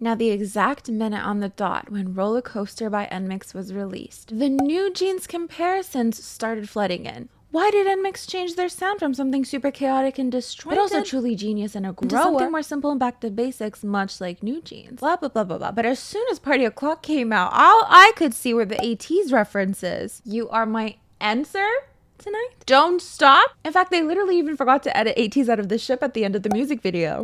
Now the exact minute on the dot when Roller Coaster by Nmixx was released, the NewJeans comparisons started flooding in. Why did Nmixx change their sound from something super chaotic and disjointed, but also truly genius and a grower, to something more simple and back to basics, much like NewJeans? Blah, blah, blah, blah, blah. But as soon as Party O'Clock came out, all I could see were the ATEEZ references. You are my answer tonight? Don't stop? In fact, they literally even forgot to edit ATEEZ out of the ship at the end of the music video.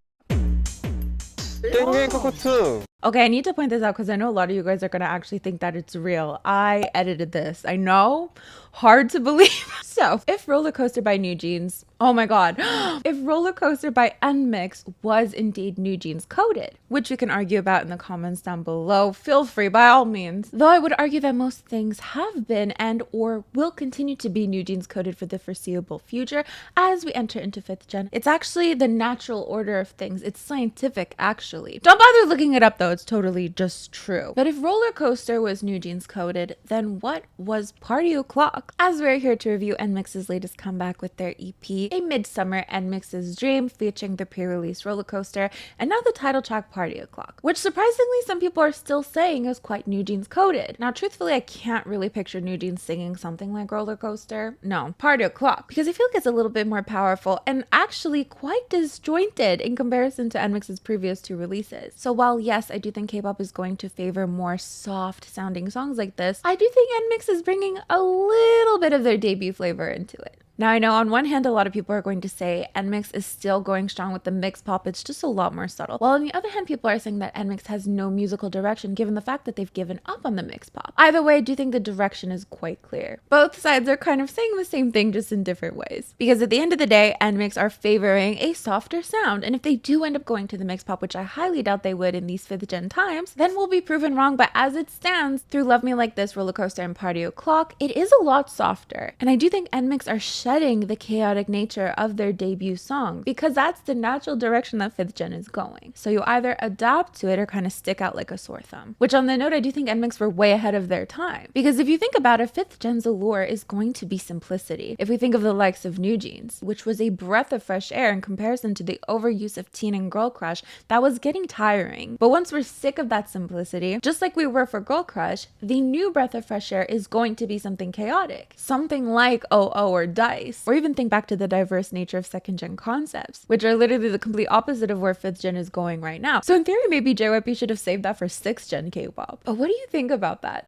Okay, I need to point this out because I know a lot of you guys are going to actually think that it's real. I edited this. I know. Hard to believe. So, if Roller Coaster by NewJeans, oh my god, if Roller Coaster by Nmixx was indeed NewJeans coded, which you can argue about in the comments down below, feel free by all means. Though I would argue that most things have been and or will continue to be NewJeans coded for the foreseeable future as we enter into 5th gen. It's actually the natural order of things. It's scientific, actually. Don't bother looking it up though, it's totally just true. But if Roller Coaster was NewJeans coded, then what was Party O'Clock? As we're here to review Nmixx's latest comeback with their EP, A Midsummer, Nmixx's Dream, featuring the pre-release Roller Coaster, and now the title track Party O'Clock, which surprisingly some people are still saying is quite NewJeans coded. Now truthfully, I can't really picture NewJeans singing something like Roller Coaster. No, Party O'Clock, because I feel like it's a little bit more powerful and actually quite disjointed in comparison to Nmixx's previous 2 releases. So while yes, I do think K-pop is going to favor more soft sounding songs like this, I do think Nmixx is bringing a little bit of their debut flavor into it. Now, I know on one hand, a lot of people are going to say Nmixx is still going strong with the mixed pop. It's just a lot more subtle. While on the other hand, people are saying that Nmixx has no musical direction given the fact that they've given up on the mixed pop. Either way, I do think the direction is quite clear. Both sides are kind of saying the same thing, just in different ways. Because at the end of the day, Nmixx are favoring a softer sound. And if they do end up going to the mixed pop, which I highly doubt they would in these 5th gen times, then we'll be proven wrong. But as it stands, through Love Me Like This, Roller Coaster, and Party O'Clock, it is a lot softer. And I do think Nmixx are shedding the chaotic nature of their debut song because that's the natural direction that 5th gen is going. So you either adapt to it or kind of stick out like a sore thumb. Which on the note, I do think Nmixx were way ahead of their time. Because if you think about it, 5th gen's allure is going to be simplicity. If we think of the likes of NewJeans, which was a breath of fresh air in comparison to the overuse of teen and girl crush that was getting tiring. But once we're sick of that simplicity, just like we were for girl crush, the new breath of fresh air is going to be something chaotic. Something like OO or Dice, or even think back to the diverse nature of 2nd gen concepts, which are literally the complete opposite of where 5th gen is going right now. So in theory, maybe JYP should have saved that for 6th gen K-pop. But what do you think about that?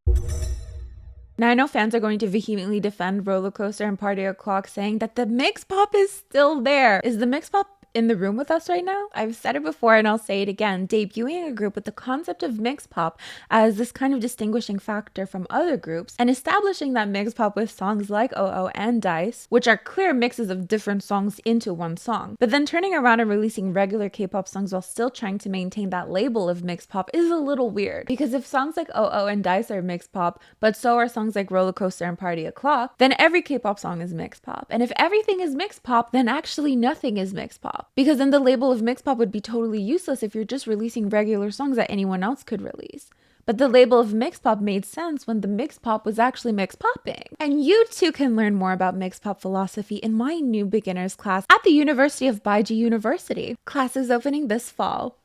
Now, I know fans are going to vehemently defend Roller Coaster and Party O'Clock, saying that the mixed pop is still there. Is the mixed pop in the room with us right now? I've said it before and I'll say it again. Debuting a group with the concept of mixed pop as this kind of distinguishing factor from other groups and establishing that mixed pop with songs like OO and Dice, which are clear mixes of different songs into one song, but then turning around and releasing regular K-pop songs while still trying to maintain that label of mixed pop is a little weird. Because if songs like OO and Dice are mixed pop, but so are songs like Roller Coaster and Party O'Clock, then every K-pop song is mixed pop. And if everything is mixed pop, then actually nothing is mixed pop. Because then the label of mixed pop would be totally useless if you're just releasing regular songs that anyone else could release. But the label of mixed pop made sense when the mixed pop was actually mixed popping. And you too can learn more about mixed pop philosophy in my new beginners class at the University of Baiji University. Class is opening this fall.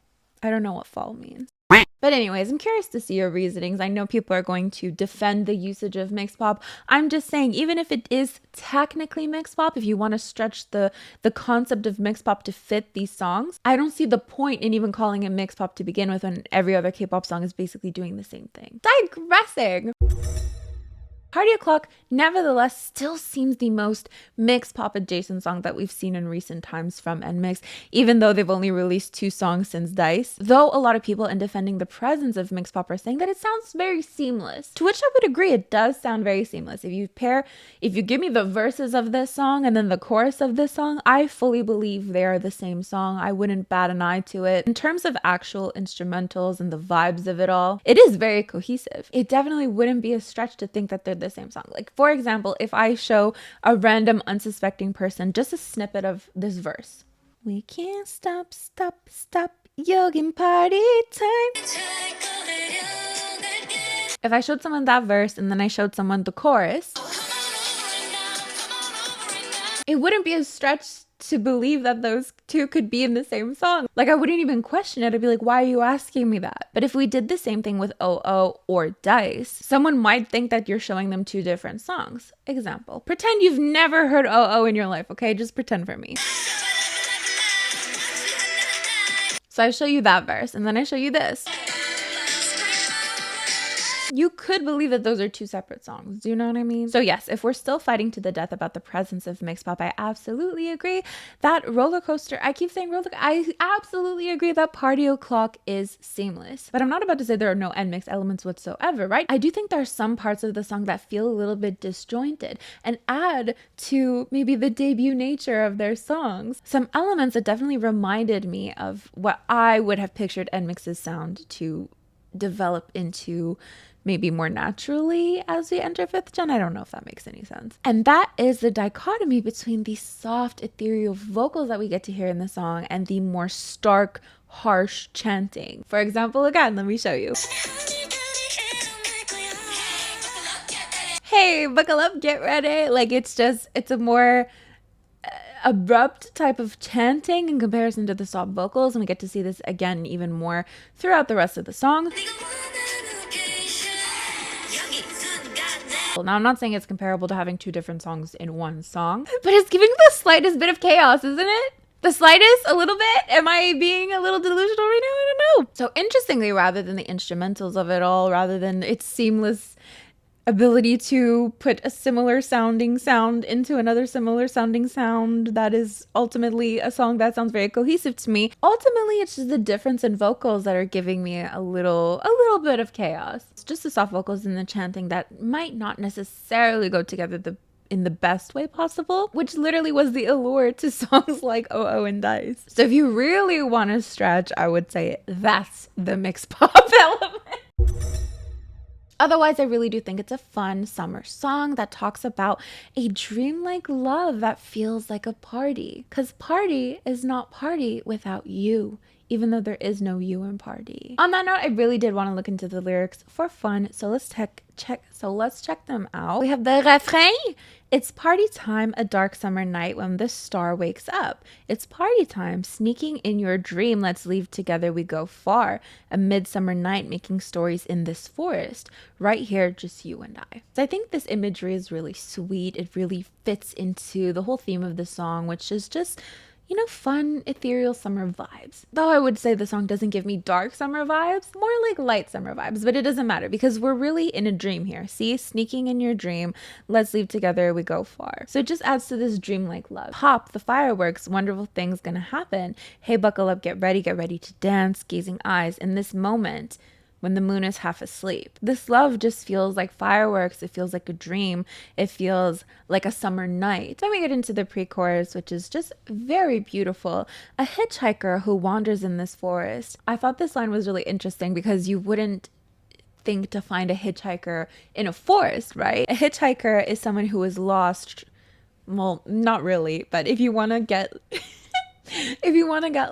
I don't know what fall means. But anyways, I'm curious to see your reasonings. I know people are going to defend the usage of mixed pop. I'm just saying, even if it is technically mixed pop, if you want to stretch the concept of mixed pop to fit these songs, I don't see the point in even calling it mixed pop to begin with when every other K-pop song is basically doing the same thing. Digressing! Party O'Clock, nevertheless, still seems the most mixed pop adjacent song that we've seen in recent times from Nmixx, even though they've only released 2 songs since Dice. Though a lot of people in defending the presence of mixed pop are saying that it sounds very seamless, to which I would agree, it does sound very seamless. If you give me the verses of this song and then the chorus of this song, I fully believe they are the same song. I wouldn't bat an eye to it. In terms of actual instrumentals and the vibes of it all, it is very cohesive. It definitely wouldn't be a stretch to think that they're the same song. Like, for example, if I show a random unsuspecting person just a snippet of this verse. We can't stop, yogin party time. If I showed someone that verse and then I showed someone the chorus, it wouldn't be a stretch to believe that those two could be in the same song. Like, I wouldn't even question it. I'd be like, why are you asking me that? But if we did the same thing with Oh Oh or Dice, someone might think that you're showing them two different songs. Example, pretend you've never heard Oh Oh in your life, okay? Just pretend for me. So I show you that verse, and then I show you this. You could believe that those are two separate songs. Do you know what I mean? So yes, if we're still fighting to the death about the presence of mixed pop, I absolutely agree that roller coaster, I keep saying roller, I absolutely agree that Party O'Clock is seamless. But I'm not about to say there are no Nmixx elements whatsoever, right? I do think there are some parts of the song that feel a little bit disjointed and add to maybe the debut nature of their songs. Some elements that definitely reminded me of what I would have pictured Nmixx's sound to develop into maybe more naturally as we enter 5th gen. I don't know if that makes any sense. And that is the dichotomy between the soft, ethereal vocals that we get to hear in the song and the more stark, harsh chanting. For example, again, let me show you. Hey, buckle up, get ready. Like, it's a more abrupt type of chanting in comparison to the soft vocals, and we get to see this again even more throughout the rest of the song. Now, I'm not saying it's comparable to having two different songs in one song, but it's giving the slightest bit of chaos, isn't it? The slightest, a little bit? Am I being a little delusional right now? I don't know. So interestingly, rather than the instrumentals of it all, rather than its seamless ability to put a similar sounding sound into another similar sounding sound that is ultimately a song that sounds very cohesive to me, ultimately it's just the difference in vocals that are giving me a little bit of chaos. It's just the soft vocals and the chanting that might not necessarily go together in the best way possible, which literally was the allure to songs like Oh Oh and Dice. So if you really want to stretch, I would say that's the mixed pop element. Otherwise, I really do think it's a fun summer song that talks about a dreamlike love that feels like a party. Because party is not party without you, even though there is no you in party. On that note, I really did want to look into the lyrics for fun, so let's check them out. We have the refrain. It's party time, a dark summer night when the star wakes up. It's party time, sneaking in your dream. Let's leave together, we go far. A midsummer night, making stories in this forest. Right here, just you and I. So I think this imagery is really sweet. It really fits into the whole theme of the song, which is just, you know, fun, ethereal summer vibes. Though I would say the song doesn't give me dark summer vibes, more like light summer vibes, but it doesn't matter because we're really in a dream here. See, sneaking in your dream, let's leave together, we go far. So it just adds to this dreamlike love. Pop, the fireworks, wonderful things gonna happen. Hey, buckle up, get ready to dance, gazing eyes in this moment when the moon is half asleep. This love just feels like fireworks. It feels like a dream. It feels like a summer night. Then we get into the pre-chorus, which is just very beautiful. A hitchhiker who wanders in this forest. I thought this line was really interesting because you wouldn't think to find a hitchhiker in a forest, right? A hitchhiker is someone who is lost. Well, not really, but if you want to get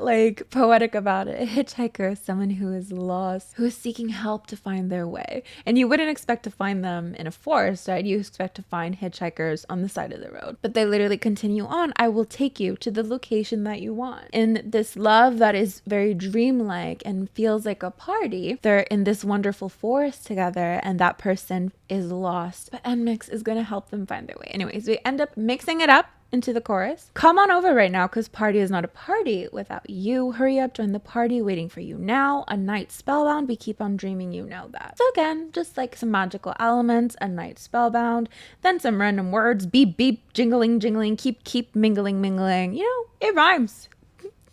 like poetic about it, a hitchhiker is someone who is lost, who is seeking help to find their way. And you wouldn't expect to find them in a forest, right? You expect to find hitchhikers on the side of the road. But they literally continue on. I will take you to the location that you want. In this love that is very dreamlike and feels like a party, they're in this wonderful forest together and that person is lost. But Nmixx is going to help them find their way. Anyways, we end up mixing it up into the chorus. Come on over right now, because party is not a party without you. Hurry up, join the party, waiting for you now. A night spellbound, we keep on dreaming, you know that. So again, just like some magical elements, a night spellbound, then some random words, beep, beep, jingling, jingling, keep, mingling. You know, it rhymes.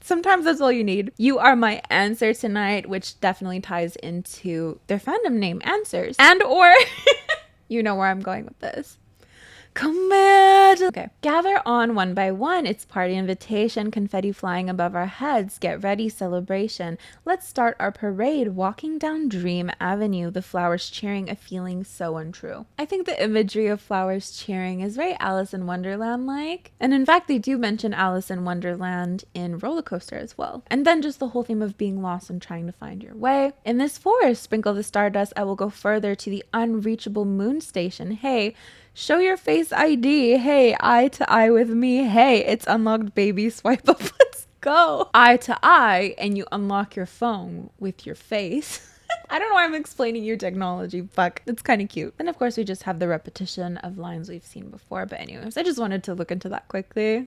Sometimes that's all you need. You are my answer tonight, which definitely ties into their fandom name, Answers. And or, you know where I'm going with this. Command. Okay. Gather on one by one. It's party invitation. Confetti flying above our heads. Get ready. Celebration. Let's start our parade. Walking down Dream Avenue. The flowers cheering. A feeling so untrue. I think the imagery of flowers cheering is very Alice in Wonderland like. And in fact, they do mention Alice in Wonderland in Roller Coaster as well. And then just the whole theme of being lost and trying to find your way. In this forest, sprinkle the stardust. I will go further to the unreachable moon station. Hey, show your face ID. Hey, eye to eye with me. Hey, it's unlocked, baby. Swipe up. Let's go. Eye to eye, and you unlock your phone with your face. I don't know why I'm explaining you technology. Fuck. It's kind of cute. And of course, we just have the repetition of lines we've seen before. But anyways, I just wanted to look into that quickly.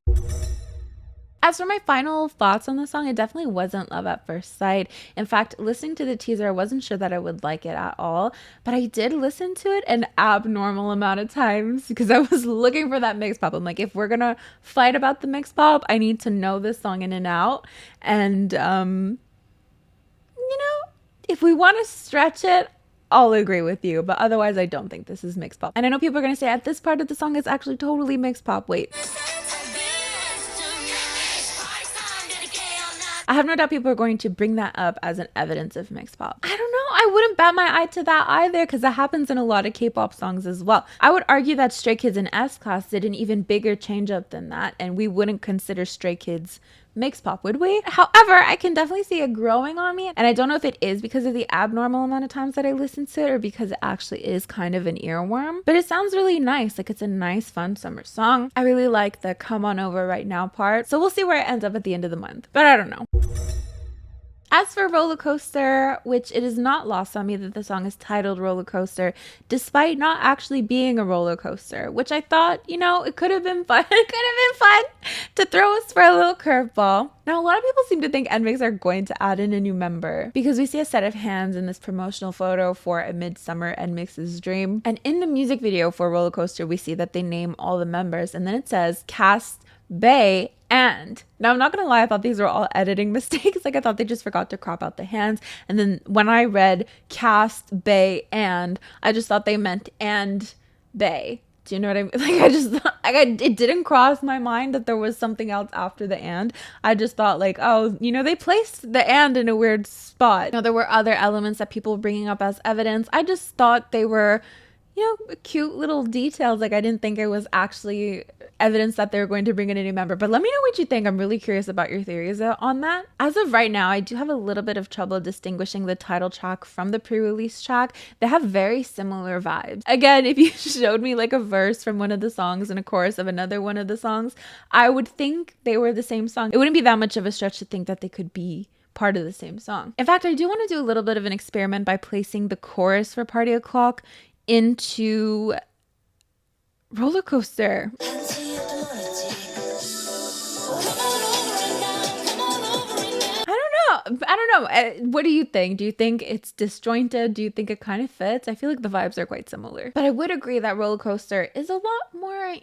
As for my final thoughts on the song, it definitely wasn't love at first sight. In fact, listening to the teaser, I wasn't sure that I would like it at all, but I did listen to it an abnormal amount of times because I was looking for that mix pop. I'm like, if we're gonna fight about the mix pop, I need to know this song in and out. And, if we want to stretch it, I'll agree with you, but otherwise I don't think this is mix pop. And I know people are gonna say at this part of the song it's actually totally mix pop. Wait. I have no doubt people are going to bring that up as an evidence of mixed pop. I don't know. I wouldn't bat my eye to that either because that happens in a lot of K-pop songs as well. I would argue that Stray Kids and S-Class did an even bigger change up than that, and we wouldn't consider Stray Kids mixed pop, would we? However, I can definitely see it growing on me, and I don't know if it is because of the abnormal amount of times that I listen to it or because it actually is kind of an earworm, but it sounds really nice. Like, it's a nice, fun summer song. I really like the come on over right now part, so we'll see where it ends up at the end of the month, but I don't know. As for Roller Coaster, which it is not lost on me that the song is titled Roller Coaster, despite not actually being a roller coaster, which I thought, it could have been fun. It could have been fun to throw us for a little curveball. Now, a lot of people seem to think Nmixx are going to add in a new member because we see a set of hands in this promotional photo for a Midsummer Nmixx's Dream. And in the music video for Roller Coaster, we see that they name all the members and then it says cast, Bae, and. Now, I'm not gonna lie, I thought these were all editing mistakes. Like, I thought they just forgot to crop out the hands. And then when I read cast, Bae, and, I just thought they meant and Bae. Do you know what I mean? Like, I just thought, it didn't cross my mind that there was something else after the and. I just thought, like, oh, they placed the and in a weird spot. Now, there were other elements that people were bringing up as evidence. I just thought they were, cute little details. Like, I didn't think it was actually evidence that they were going to bring in a new member. But let me know what you think. I'm really curious about your theories on that. As of right now, I do have a little bit of trouble distinguishing the title track from the pre-release track. They have very similar vibes. Again, if you showed me like a verse from one of the songs and a chorus of another one of the songs, I would think they were the same song. It wouldn't be that much of a stretch to think that they could be part of the same song. In fact, I do want to do a little bit of an experiment by placing the chorus for Party O'Clock into Roller Coaster. I don't know. What do you think? Do you think it's disjointed? Do you think it kind of fits? I feel like the vibes are quite similar. But I would agree that Roller Coaster is a lot more,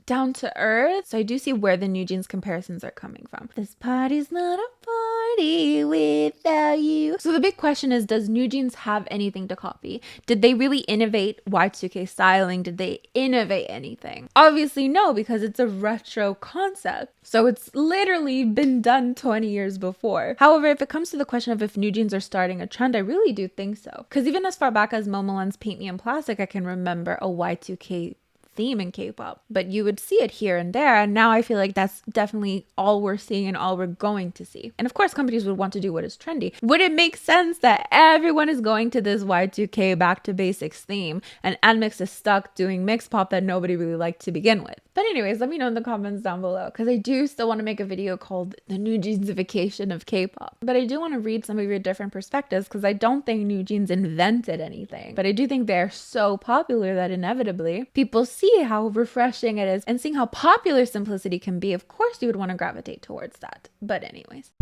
down to earth. So I do see where the NewJeans comparisons are coming from. This party's not a party without you. So the big question is, does NewJeans have anything to copy? Did they really innovate Y2K styling? Did they innovate anything? Obviously no, because it's a retro concept. So it's literally been done 20 years before. However, if it comes to the question of if NewJeans are starting a trend, I really do think so. Because even as far back as Momoland's Paint Me in Plastic, I can remember a Y2K theme in K-pop, but you would see it here and there, and now I feel like that's definitely all we're seeing and all we're going to see. And of course, companies would want to do what is trendy. Would it make sense that everyone is going to this Y2K back to basics theme and Nmixx is stuck doing mix pop that nobody really liked to begin with? But anyways, let me know in the comments down below, because I do still want to make a video called the NewJeansification of K-pop. But I do want to read some of your different perspectives, because I don't think NewJeans invented anything, but I do think they're so popular that inevitably people see how refreshing it is, and seeing how popular simplicity can be, of course you would want to gravitate towards that. But anyways,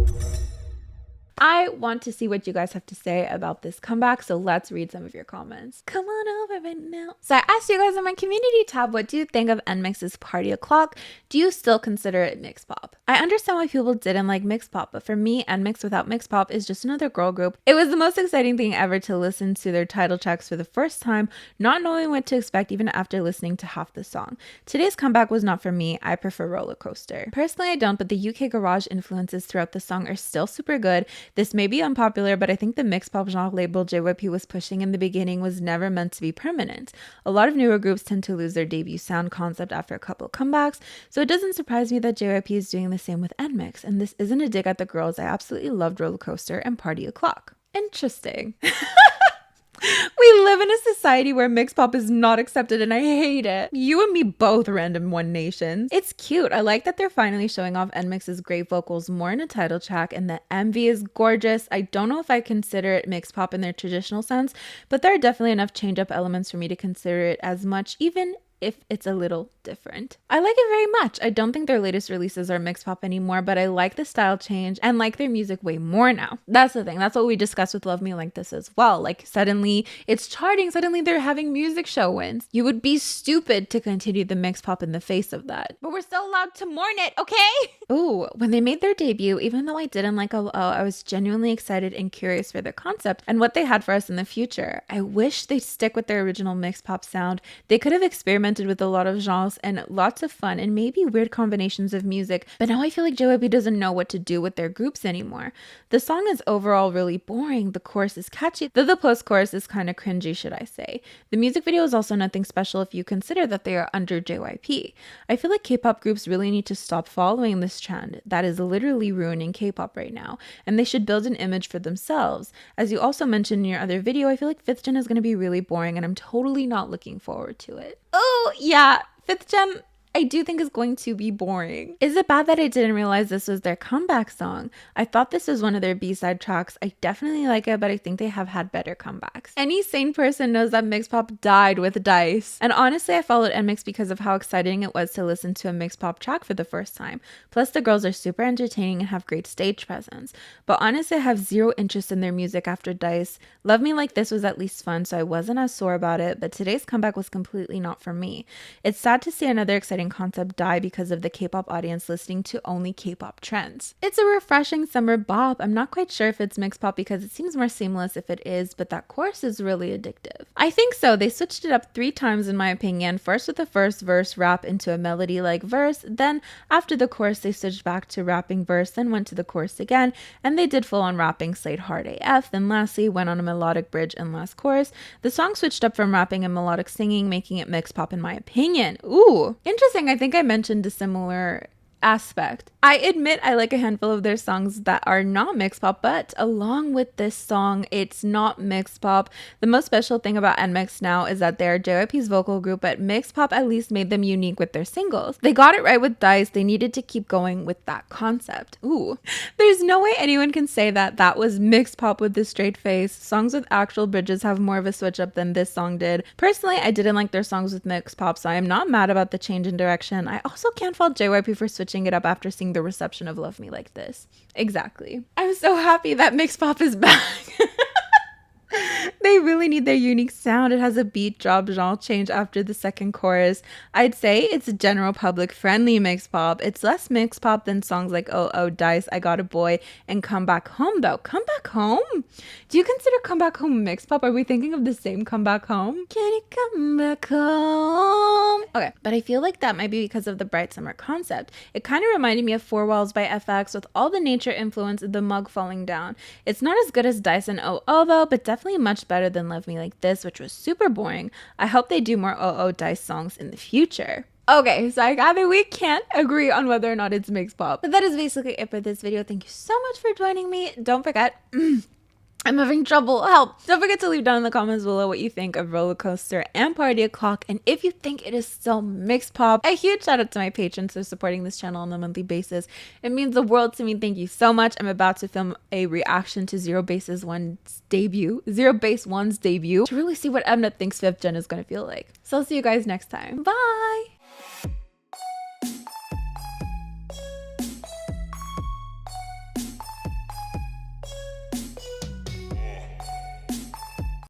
I want to see what you guys have to say about this comeback, so let's read some of your comments. Come on over right now. So I asked you guys in my community tab, what do you think of Nmixx's Party O'Clock? Do you still consider it mix pop? I understand why people didn't like mix pop, but for me, Nmixx without mix pop is just another girl group. It was the most exciting thing ever to listen to their title tracks for the first time, not knowing what to expect even after listening to half the song. Today's comeback was not for me. I prefer Roller Coaster. Personally, I don't, but the UK garage influences throughout the song are still super good. This may be unpopular, but I think the mix pop genre label JYP was pushing in the beginning was never meant to be permanent. A lot of newer groups tend to lose their debut sound concept after a couple comebacks, so it doesn't surprise me that JYP is doing the same with Nmixx, and this isn't a dig at the girls. I absolutely loved Roller Coaster and Party O'Clock. Interesting. We live in a society where mixed pop is not accepted and I hate it. You and me both, random One Nations. It's cute. I like that they're finally showing off Nmixx's great vocals more in a title track, and the MV is gorgeous. I don't know if I consider it mixed pop in their traditional sense, but there are definitely enough change up elements for me to consider it as much, even if it's a little different. I like it very much. I don't think their latest releases are mixed pop anymore, but I like the style change and like their music way more now. That's the thing. That's what we discussed with Love Me Like This as well. Like suddenly it's charting, suddenly they're having music show wins. You would be stupid to continue the mixed pop in the face of that. But we're still allowed to mourn it, okay? Ooh, when they made their debut, even though I didn't like OO, I was genuinely excited and curious for their concept and what they had for us in the future. I wish they'd stick with their original mixed pop sound. They could have experimented with a lot of genres and lots of fun and maybe weird combinations of music, but now I feel like JYP doesn't know what to do with their groups anymore. The song is overall really boring. The chorus is catchy, though the post-chorus is kind of cringy, should I say. The music video is also nothing special if you consider that they are under JYP. I feel like K-pop groups really need to stop following this trend that is literally ruining K-pop right now, and they should build an image for themselves. As you also mentioned in your other video, I feel like 5th gen is going to be really boring and I'm totally not looking forward to it. Oh, yeah, 5th gen I do think is going to be boring. Is it bad that I didn't realize this was their comeback song? I thought this was one of their B-side tracks. I definitely like it, but I think they have had better comebacks. Any sane person knows that mixed pop died with Dice. And honestly, I followed Nmixx because of how exciting it was to listen to a mixed pop track for the first time. Plus, the girls are super entertaining and have great stage presence. But honestly, I have zero interest in their music after Dice. Love Me Like This was at least fun, so I wasn't as sore about it, but today's comeback was completely not for me. It's sad to see another exciting concept die because of the K-pop audience listening to only K-pop trends. It's a refreshing summer bop. I'm not quite sure if it's mixed pop because it seems more seamless if it is, but that chorus is really addictive. I think so. They switched it up 3 times in my opinion. First with the first verse rap into a melody-like verse, then after the chorus they switched back to rapping verse, then went to the chorus again, and they did full-on rapping Slayed Hard AF, then lastly went on a melodic bridge and last chorus. The song switched up from rapping and melodic singing, making it mixed pop in my opinion. Ooh, interesting. I think I mentioned a similar aspect. I admit I like a handful of their songs that are not mixed pop, but along with this song, it's not mixed pop. The most special thing about Nmixx now is that they're JYP's vocal group, but mixed pop at least made them unique with their singles. They got it right with Dice. They needed to keep going with that concept. Ooh, there's no way anyone can say that that was mixed pop with a straight face. Songs with actual bridges have more of a switch up than this song did. Personally, I didn't like their songs with mixed pop, so I am not mad about the change in direction. I also can't fault JYP for switching it up after seeing the reception of Love Me Like This. Exactly. I'm so happy that mixed pop is back. They really need their unique sound. It has a beat drop genre change after the second chorus. I'd say it's a general public friendly mixed pop. It's less mixed pop than songs like Oh Oh, Dice, I Got a Boy, and Come Back Home though. Come Back Home? Do you consider Come Back Home mixed pop? Are we thinking of the same Come Back Home? Can you come back home? Okay, but I feel like that might be because of the bright summer concept. It kind of reminded me of Four Walls by FX with all the nature influence of the mug falling down. It's not as good as Dice and Oh Oh though, but definitely much better than Love Me Like This, which was super boring. I hope they do more OO Dice songs in the future. Okay, so I gather we can't agree on whether or not it's mixed pop. But that is basically it for this video. Thank you so much for joining me. Don't forget, I'm having trouble. Help. Don't forget to leave down in the comments below what you think of Roller Coaster and Party O'Clock, and if you think it is still mixed pop. A huge shout out to my patrons for supporting this channel on a monthly basis. It means the world to me. Thank you so much. I'm about to film a reaction to Zero Base One's debut to really see what Mnet thinks 5th gen is going to feel like. So I'll see you guys next time. Bye!